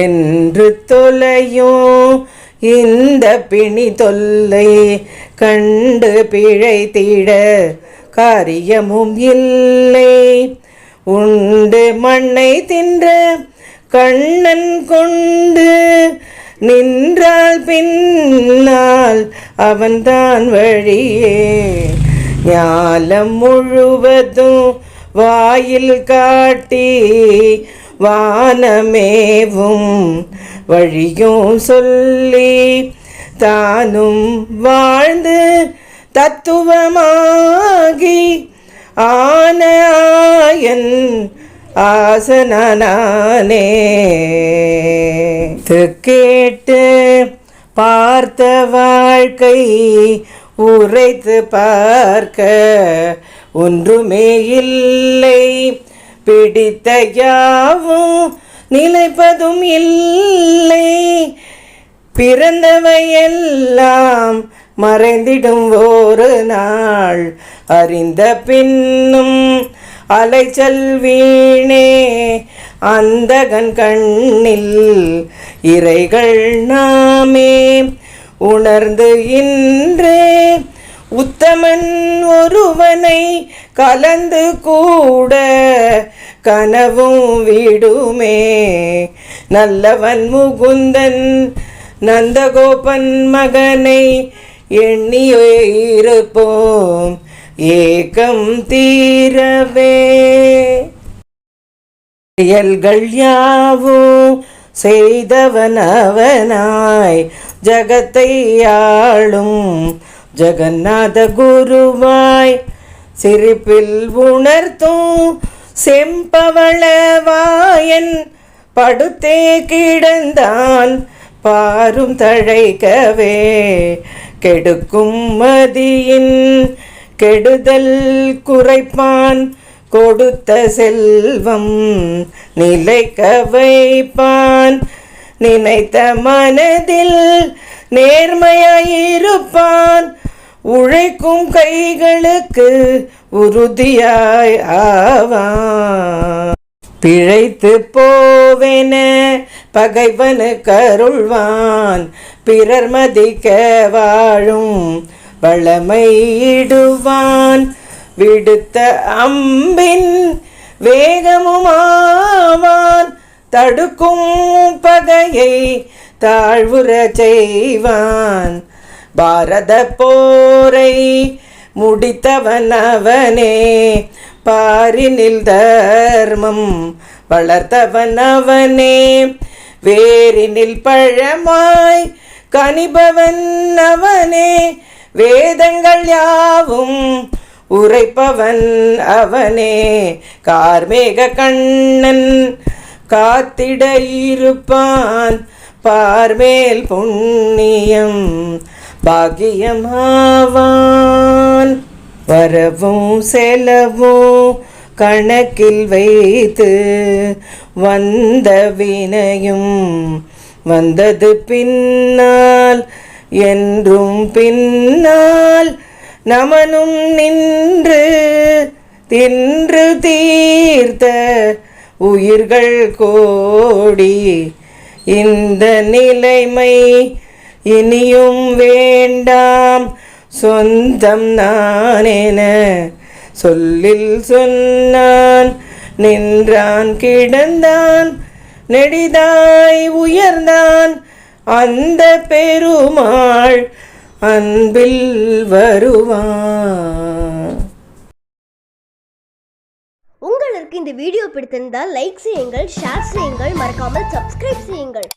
என்று தொலையும் இந்த பிணி தொல்லை கண்டு பிழைத்திட காரியமும் இல்லை. உண்டு மண்ணை தின்ற கண்ணன் கொண்டு நின்றால் பின்னால் அவன்தான் வழியே. ஞாலம் முழுவதும் வாயில் காட்டி வானமேவும் வழியும் சொல்லி தானும் வாழ்ந்து தத்துவமாகி ஆனயன் ஆசனானே. கேட்டு பார்த்த வாழ்க்கை உரைத்து பார்க்க ஒன்றுமே இல்லை. பிடித்த யாவும் நிலைப்பதும் இல்லை. பிறந்தவையெல்லாம் மறைந்திடும் ஒரு நாள். அறிந்த பின்னும் அலைச்சல் வீணே அந்தகன் கண்ணில் இறைகள் நாமே. உணர்ந்து இன்றே உத்தமன் ஒருவனை கலந்து கூட கனவும் விடுமே. நல்லவன் முகுந்தன் நந்தகோபன் மகனை எண்ணியிருப்போம் ஏக்கம் தீரவே. செயல்கள் யாவும் செய்தவன் அவனாய் ஜகத்தை ஆளும் ஜகநாத குருவாய் சிரிப்பில் உணர்த்தும் செம்பவளவாயன் படுத்தே கிடந்தான் பாரும் தழைக்கவே. கெடுக்கும் மதியின் கெடுதல் குறைப்பான் கொடுத்த செல்வம் நிலைக்க வைப்பான். நினைத்த மனதில் நேர்மையாயிருப்பான். உழைக்கும் கைகளுக்கு உறுதியாய் ஆவான். பிழைத்து போவென பகைவனு கருள்வான். பிறர் மதிக்க வாழும் வளமையிடுவான். விடுத்த அம்பின் வேகமுமாவான். தடுக்கும் பகையை தாழ்வுற செய்வான். பாரத போரை முடித்தவன் அவனே. பாரினில் தர்மம் வளர்த்தவன் அவனே. வேரினில் பழமாய் கனிபவன் அவனே. வேதங்கள் யாவும் உரைப்பவன் அவனே. கார்மேக கண்ணன் காத்திட இருப்பான். பார்மேல் புண்ணியம் பாகியமாவான். வரவும் செலவும் கணக்கில் வைத்து வந்த வினையும் வந்தது பின்னால். என்றும் பின்னால் நமனும் நின்று தின்று தீர்த்த உயிர்கள் கோடி. இந்த நிலைமை இனியும் வேண்டாம். சொந்தம் நானென சொல்லில் சொன்னான். நின்றான் கிடந்தான் நெடிதாய் உயர்ந்தான். அந்த பெருமாள் அன்பில் வருவான். உங்களுக்கு இந்த வீடியோ பிடித்திருந்தால் லைக் செய்யுங்கள், ஷேர் செய்யுங்கள், மறக்காமல் சப்ஸ்கிரைப் செய்யுங்கள்.